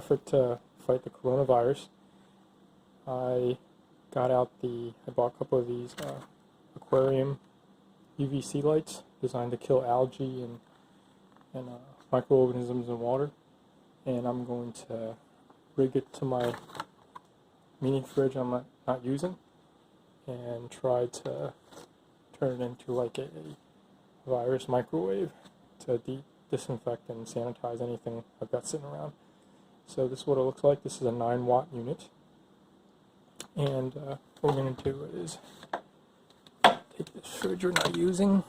effort to fight the coronavirus, I bought a couple of these AQUARIUM UVC lights designed to kill algae and microorganisms in water, and I'm going to rig it to my mini fridge I'm not using and try to turn it into like a virus microwave to disinfect and sanitize anything I've got sitting around. So this is what it looks like. This is a 9-watt unit, and what we're going to do is take this fridge we're not using,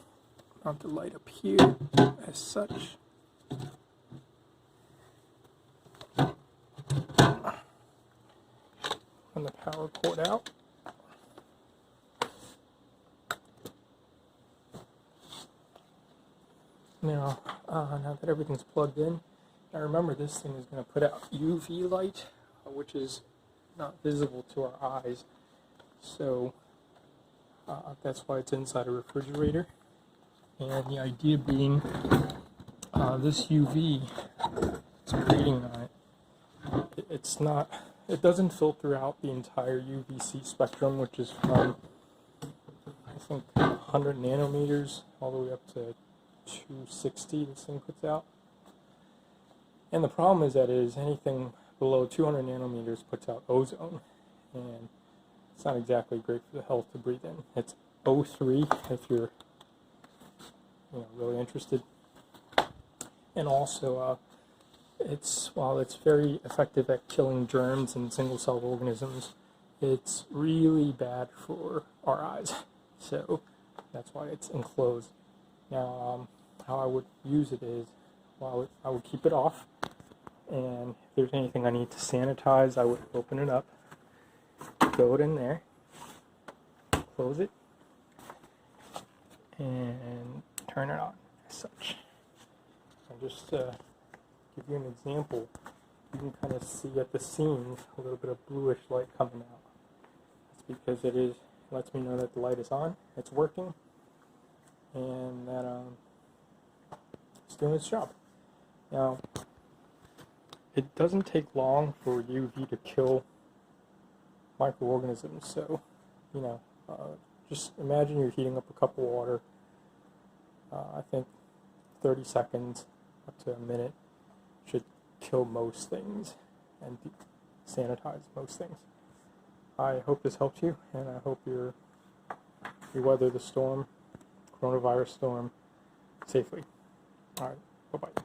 mount the light up here as such. Run the power cord out. Now that everything's plugged in, now remember this thing is going to put out UV light, which is not visible to our eyes. So that's why it's inside a refrigerator. And the idea being, this UV it's creating on it, it doesn't filter out the entire UVC spectrum, which is from, I think, 100 nanometers all the way up to 260 this thing puts out. And the problem is that anything below 200 nanometers puts out ozone, and it's not exactly great for the health to breathe in. It's O3 if you're really interested. And also while it's very effective at killing germs and single-celled organisms, it's really bad for our eyes. So that's why it's enclosed. Now, how I would use it is, I would keep it off, and if there's anything I need to sanitize, I would open it up, throw it in there, close it, and turn it on as such. And just to give you an example, you can kind of see at the seams a little bit of bluish light coming out. It's because it lets me know that the light is on, it's working, and that it's doing its job. Now, it doesn't take long for UV to kill microorganisms, so just imagine you're heating up a cup of water. I think 30 seconds up to a minute should kill most things and sanitize most things. I hope this helps you, and I hope you weather the coronavirus storm, safely. All right, bye-bye.